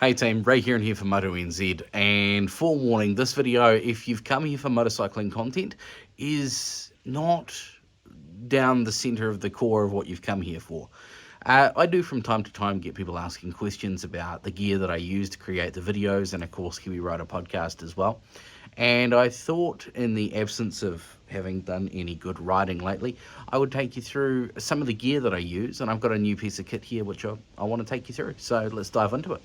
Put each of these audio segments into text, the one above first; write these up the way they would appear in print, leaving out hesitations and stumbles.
Hey team, Ray here for MotoNZ, and forewarning, this video, if you've come here for motorcycling content, is not down the centre of the core of what you've come here for. I do from time to time get people asking questions about the gear that I use to create the videos, and of course Kiwi Rider podcast as well. And I thought, in the absence of having done any good riding lately, I would take you through some of the gear that I use, and I've got a new piece of kit here which I want to take you through. So let's dive into it.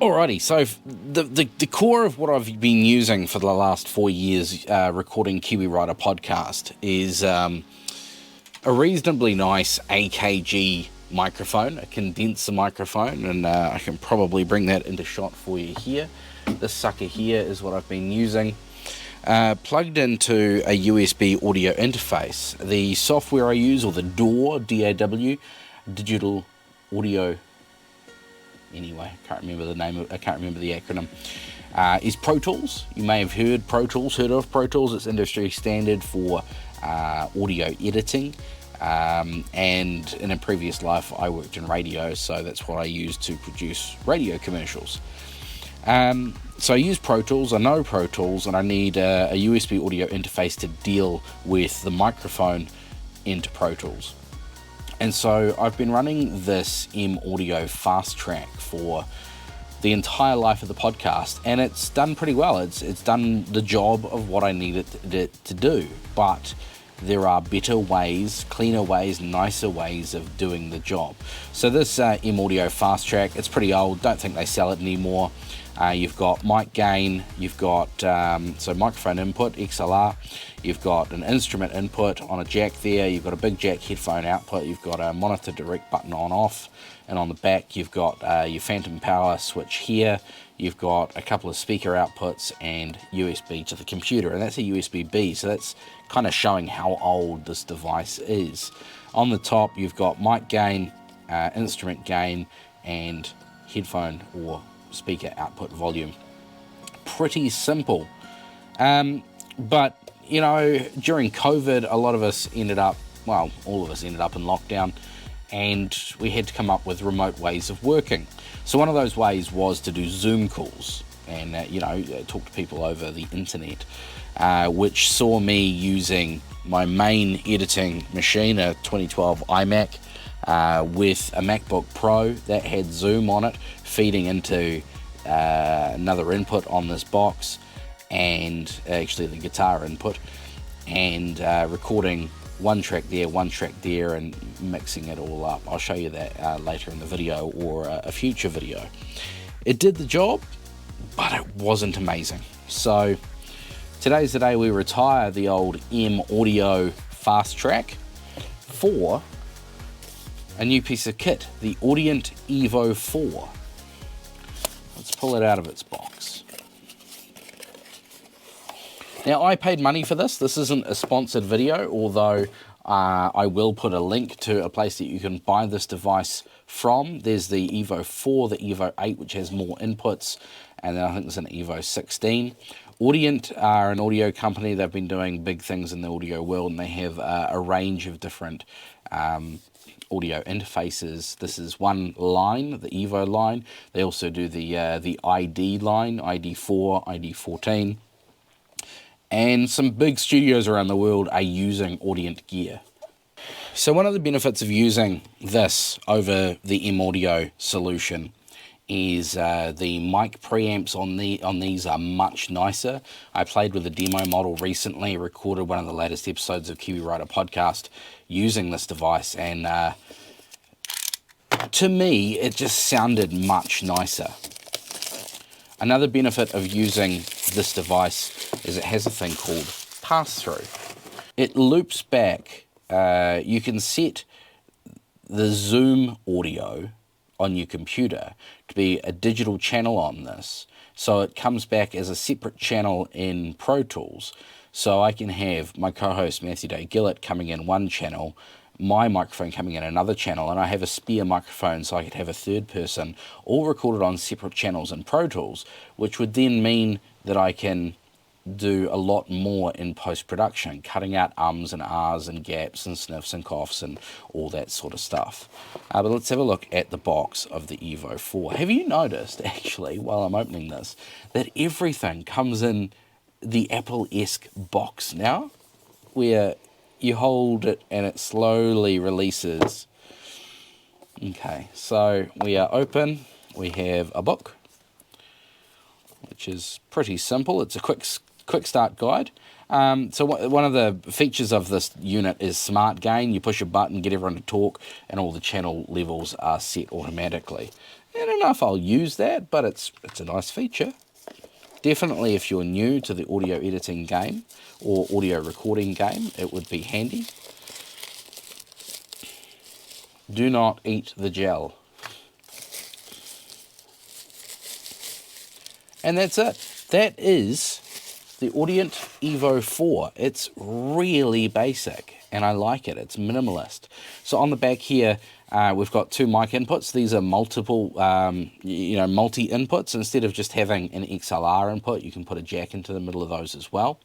Alrighty, so the core of what I've been using for the last 4 years recording Kiwi Rider podcast is a reasonably nice AKG microphone, a condenser microphone, and I can probably bring that into shot for you here. This sucker here is what I've been using. Plugged into a USB audio interface. The software I use, or the DAW, D-A-W, Digital Audio, anyway, I can't remember the acronym, is Pro Tools. You may have heard of Pro Tools. It's industry standard for audio editing. And in a previous life, I worked in radio, so that's what I use to produce radio commercials. So I use Pro Tools, I know Pro Tools, and I need a USB audio interface to deal with the microphone into Pro Tools. And so I've been running this M Audio Fast Track for the entire life of the podcast, and it's done pretty well. It's done the job of what I needed it to do, but there are better ways, cleaner ways, nicer ways of doing the job. So this M Audio Fast Track, it's pretty old, don't think they sell it anymore. You've got mic gain, you've got so microphone input, XLR, you've got an instrument input on a jack there, you've got a big jack headphone output, you've got a monitor direct button on off, and on the back you've got your phantom power switch here, you've got a couple of speaker outputs and USB to the computer, and that's a USB-B, so that's kind of showing how old this device is. On the top you've got mic gain, instrument gain, and headphone or speaker output volume. Pretty simple. But you know, during COVID, a lot of us ended up, well, all of us ended up in lockdown, and we had to come up with remote ways of working. So one of those ways was to do Zoom calls and talk to people over the internet, which saw me using my main editing machine, a 2012 iMac, with a MacBook Pro that had Zoom on it, feeding into another input on this box, and actually the guitar input, and recording one track there, and mixing it all up. I'll show you that later in the video, or a future video. It did the job, but it wasn't amazing. So today's the day we retire the old M Audio Fast Track for a new piece of kit, the Audient EVO 4. Let's pull it out of its box. Now, I paid money for this. This isn't a sponsored video, although I will put a link to a place that you can buy this device from. There's the EVO 4, the EVO 8, which has more inputs, and then I think there's an EVO 16. Audient are an audio company. They've been doing big things in the audio world, and they have a range of different audio interfaces. This is one line, the EVO line. They also do the ID line, ID4, ID14. And some big studios around the world are using Audient gear. So one of the benefits of using this over the M Audio solution is the mic preamps on these are much nicer. I played with a demo model recently, recorded one of the latest episodes of Kiwi Rider podcast using this device, and to me it just sounded much nicer. Another benefit of using this device is it has a thing called pass-through. It loops back. You can set the Zoom audio on your computer to be a digital channel on this, so it comes back as a separate channel in Pro Tools. So I can have my co-host Matthew Day Gillett coming in one channel, my microphone coming in another channel, and I have a spare microphone so I could have a third person, all recorded on separate channels in Pro Tools, which would then mean that I can do a lot more in post-production, cutting out ums and ahs and gaps and sniffs and coughs and all that sort of stuff. But let's have a look at the box of the Evo 4. Have you noticed, actually, while I'm opening this, that everything comes in the Apple-esque box now, where you hold it and it slowly releases. Okay, so we are open. We have a book, which is pretty simple. It's a quick start guide. So one of the features of this unit is Smart Gain. You push a button, get everyone to talk, and all the channel levels are set automatically. I don't know if I'll use that, but it's a nice feature. Definitely if you're new to the audio editing game or audio recording game, it would be handy. Do not eat the gel. And that's it. That is the Audient EVO 4. It's really basic and I like it. It's minimalist. So on the back here, we've got two mic inputs. These are multiple, multi-inputs. Instead of just having an XLR input, you can put a jack into the middle of those as well.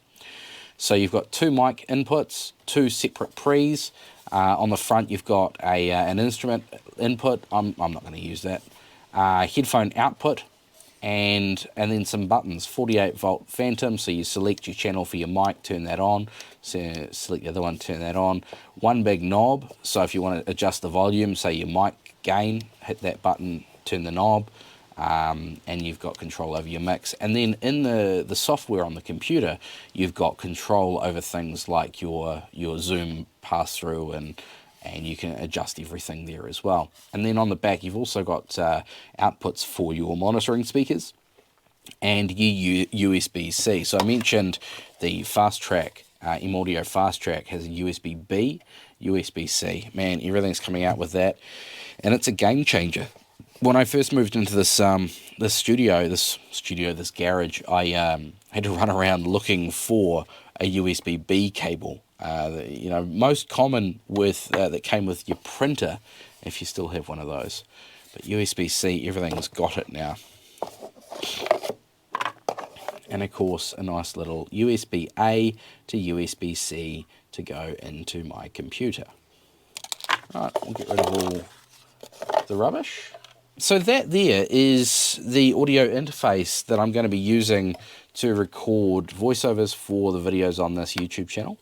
So you've got two mic inputs, two separate pre's. On the front, you've got an instrument input. I'm not going to use that. Headphone output. And then some buttons, 48 volt phantom, so you select your channel for your mic, turn that on, so select the other one, turn that on. One big knob, so if you want to adjust the volume, say your mic gain, hit that button, turn the knob, and you've got control over your mix. And then in the software on the computer, you've got control over things like your zoom pass-through and you can adjust everything there as well. And then on the back, you've also got outputs for your monitoring speakers and your USB-C. So I mentioned the Fast Track, M-Audio Fast Track has a USB-B, USB-C. Man, everything's coming out with that, and it's a game changer. When I first moved into this garage, I had to run around looking for a USB-B cable. Most common with that came with your printer, if you still have one of those. But USB-C, everything's got it now. And of course, a nice little USB-A to USB-C to go into my computer. Right, we'll get rid of all the rubbish. So that there is the audio interface that I'm going to be using to record voiceovers for the videos on this YouTube channel.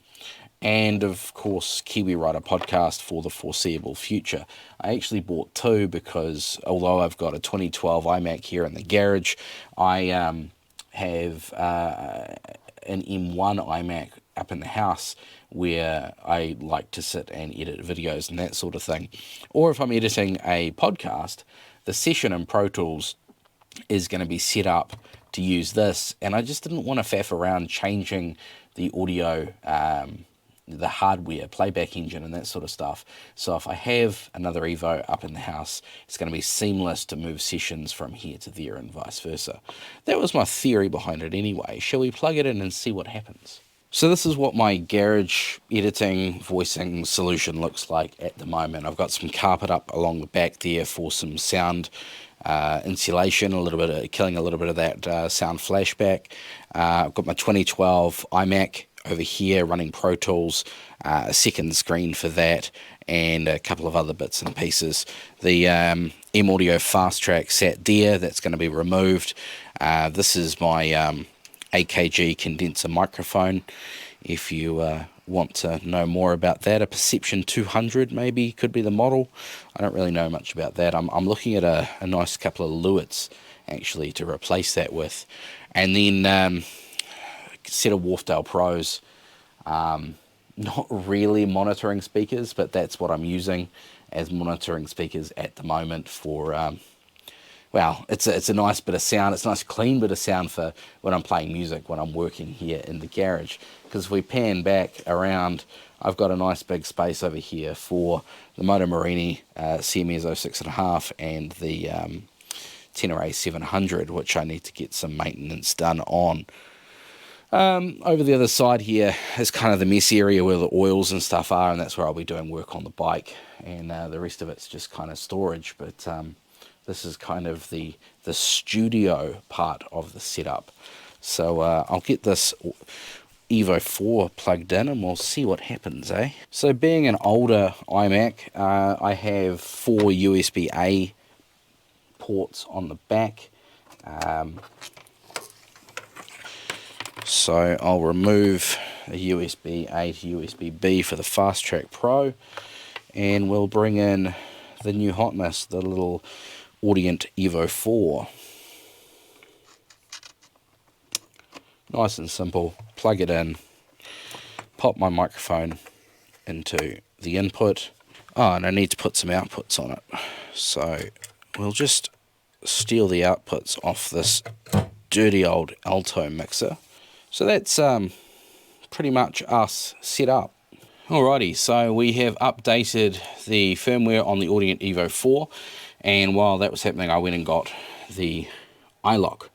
And of course, Kiwi Writer podcast for the foreseeable future. I actually bought two because although I've got a 2012 iMac here in the garage, I have an M1 iMac up in the house where I like to sit and edit videos and that sort of thing. Or if I'm editing a podcast, the session in Pro Tools is going to be set up to use this, and I just didn't want to faff around changing the audio, the hardware, playback engine and that sort of stuff. So if I have another Evo up in the house, it's going to be seamless to move sessions from here to there and vice versa. That was my theory behind it anyway. Shall we plug it in and see what happens? So this is what my garage editing voicing solution looks like at the moment. I've got some carpet up along the back there for some sound insulation, killing a little bit of that sound flashback. I've got my 2012 iMac over here running Pro Tools, a second screen for that, and a couple of other bits and pieces. The M-Audio Fast Track sat there, that's going to be removed. This is my AKG condenser microphone. If you want to know more about that, a Perception 200 maybe could be the model. I don't really know much about that. I'm looking at a nice couple of Lewitts actually to replace that with. And then set of Wharfdale Pros, not really monitoring speakers, but that's what I'm using as monitoring speakers at the moment for, well, it's a nice bit of sound. It's a nice clean bit of sound for when I'm playing music, when I'm working here in the garage. Because if we pan back around, I've got a nice big space over here for the Moto Morini CMS 06.5 and the Tenere 700, which I need to get some maintenance done on. Over the other side here is kind of the mess area where the oils and stuff are, and that's where I'll be doing work on the bike, and the rest of it's just kind of storage. But this is kind of the studio part of the setup. So I'll get this Evo 4 plugged in and we'll see what happens, eh? So being an older iMac, I have 4 USB-A ports on the back. So I'll remove a USB-A to USB-B for the Fast Track Pro, and we'll bring in the new hotness, the little Audient EVO 4. Nice and simple. Plug it in, pop my microphone into the input. Oh, and I need to put some outputs on it. So we'll just steal the outputs off this dirty old Alto mixer. So that's pretty much us set up. Alrighty, so we have updated the firmware on the Audient EVO 4, and while that was happening I went and got the iLock.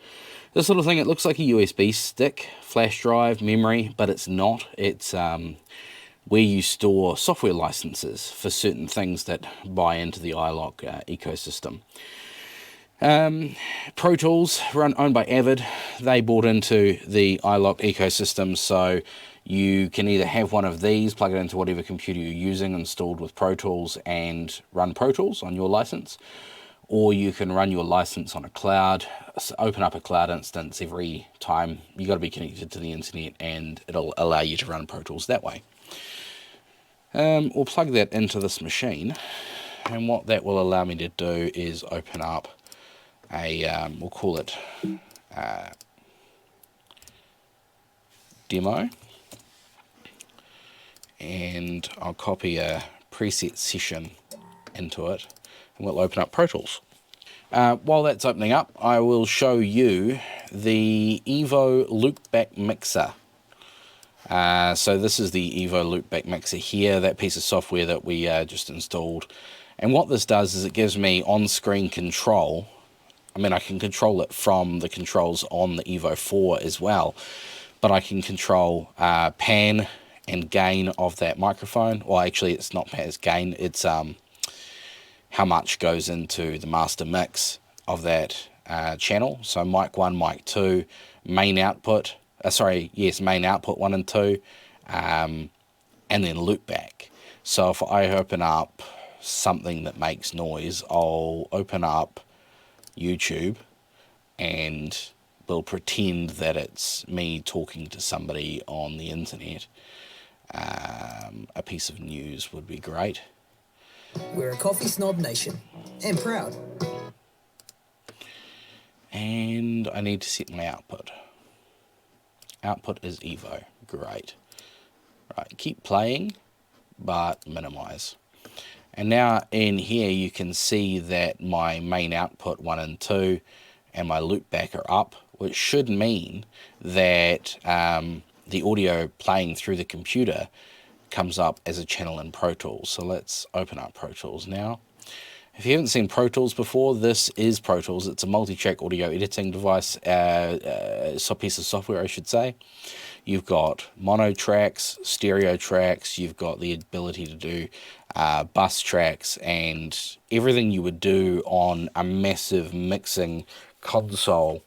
This little thing, it looks like a USB stick, flash drive, memory, but it's not. It's where you store software licenses for certain things that buy into the iLock ecosystem. Pro Tools, owned by Avid, they bought into the iLock ecosystem, so you can either have one of these, plug it into whatever computer you're using installed with Pro Tools and run Pro Tools on your license, or you can run your license on a cloud, open up a cloud instance every time. You got to be connected to the internet and it'll allow you to run Pro Tools that way. We'll plug that into this machine, and what that will allow me to do is open up a, we'll call it demo, and I'll copy a preset session into it, and we'll open up Pro Tools. While that's opening up, I will show you the Evo Loopback Mixer. So this is the Evo Loopback Mixer here, that piece of software that we just installed. And what this does is it gives me on-screen control. I mean, I can control it from the controls on the Evo 4 as well, but I can control pan and gain of that microphone. Well, actually, it's not pan, it's gain. It's how much goes into the master mix of that channel. So mic 1, mic 2, main output, main output 1 and 2, and then loopback. So if I open up something that makes noise, I'll open up YouTube and we'll pretend that it's me talking to somebody on the internet. A piece of news would be great. We're a coffee snob nation, and proud. And I need to set my output. Output is Evo. Great. Right, keep playing, but minimize. And now in here you can see that my main output 1 and 2 and my loopback are up, which should mean that the audio playing through the computer comes up as a channel in Pro Tools. So let's open up Pro Tools now. If you haven't seen Pro Tools before, this is Pro Tools. It's a multi-track audio editing device, piece of software I should say. You've got mono tracks, stereo tracks, you've got the ability to do bus tracks, and everything you would do on a massive mixing console,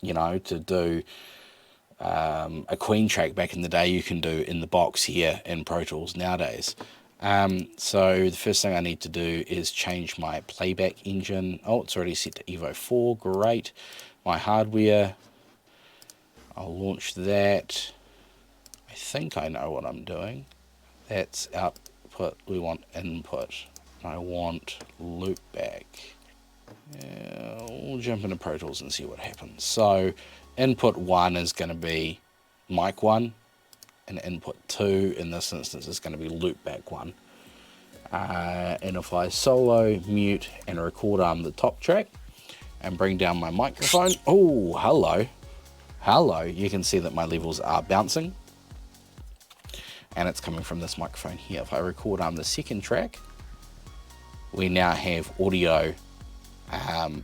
you know, to do a Queen track back in the day, you can do in the box here in Pro Tools nowadays. So the first thing I need to do is change my playback engine. Oh, it's already set to Evo 4, great. My hardware, I'll launch that. I think I know what I'm doing. That's output, we want input. I want loopback. We'll jump into Pro Tools and see what happens. So input 1 is going to be mic 1, and input 2 in this instance is going to be loopback 1. And if I solo, mute, and record arm the top track and bring down my microphone, oh, hello, you can see that my levels are bouncing, and it's coming from this microphone here. If I record arm the second track, we now have audio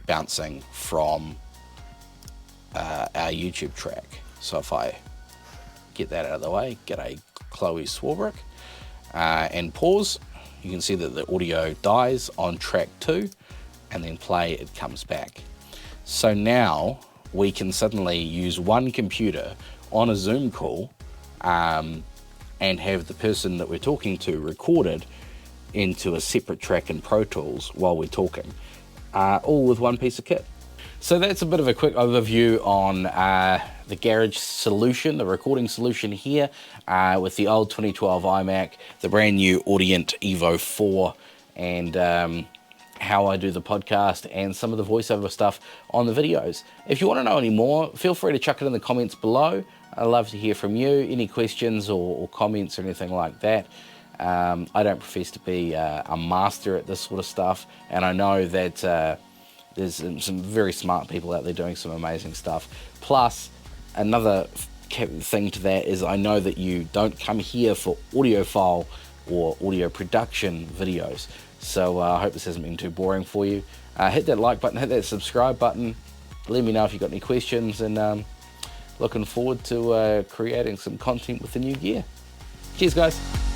bouncing from our YouTube track. So if I get that out of the way, get a Chloe Swarbrick, and pause, you can see that the audio dies on track 2, and then play, it comes back. So now we can suddenly use one computer on a Zoom call and have the person that we're talking to recorded into a separate track in Pro Tools while we're talking, all with one piece of kit. So that's a bit of a quick overview on the garage solution, the recording solution here, with the old 2012 iMac, the brand new Audient EVO 4, and how I do the podcast and some of the voiceover stuff on the videos. If you want to know any more, feel free to chuck it in the comments below. I'd love to hear from you, any questions or comments or anything like that. I don't profess to be a master at this sort of stuff, and I know that there's some very smart people out there doing some amazing stuff. Plus, another thing to that is I know that you don't come here for audiophile or audio production videos. So I hope this hasn't been too boring for you. Hit that like button, hit that subscribe button. Let me know if you've got any questions, and looking forward to creating some content with the new gear. Cheers, guys.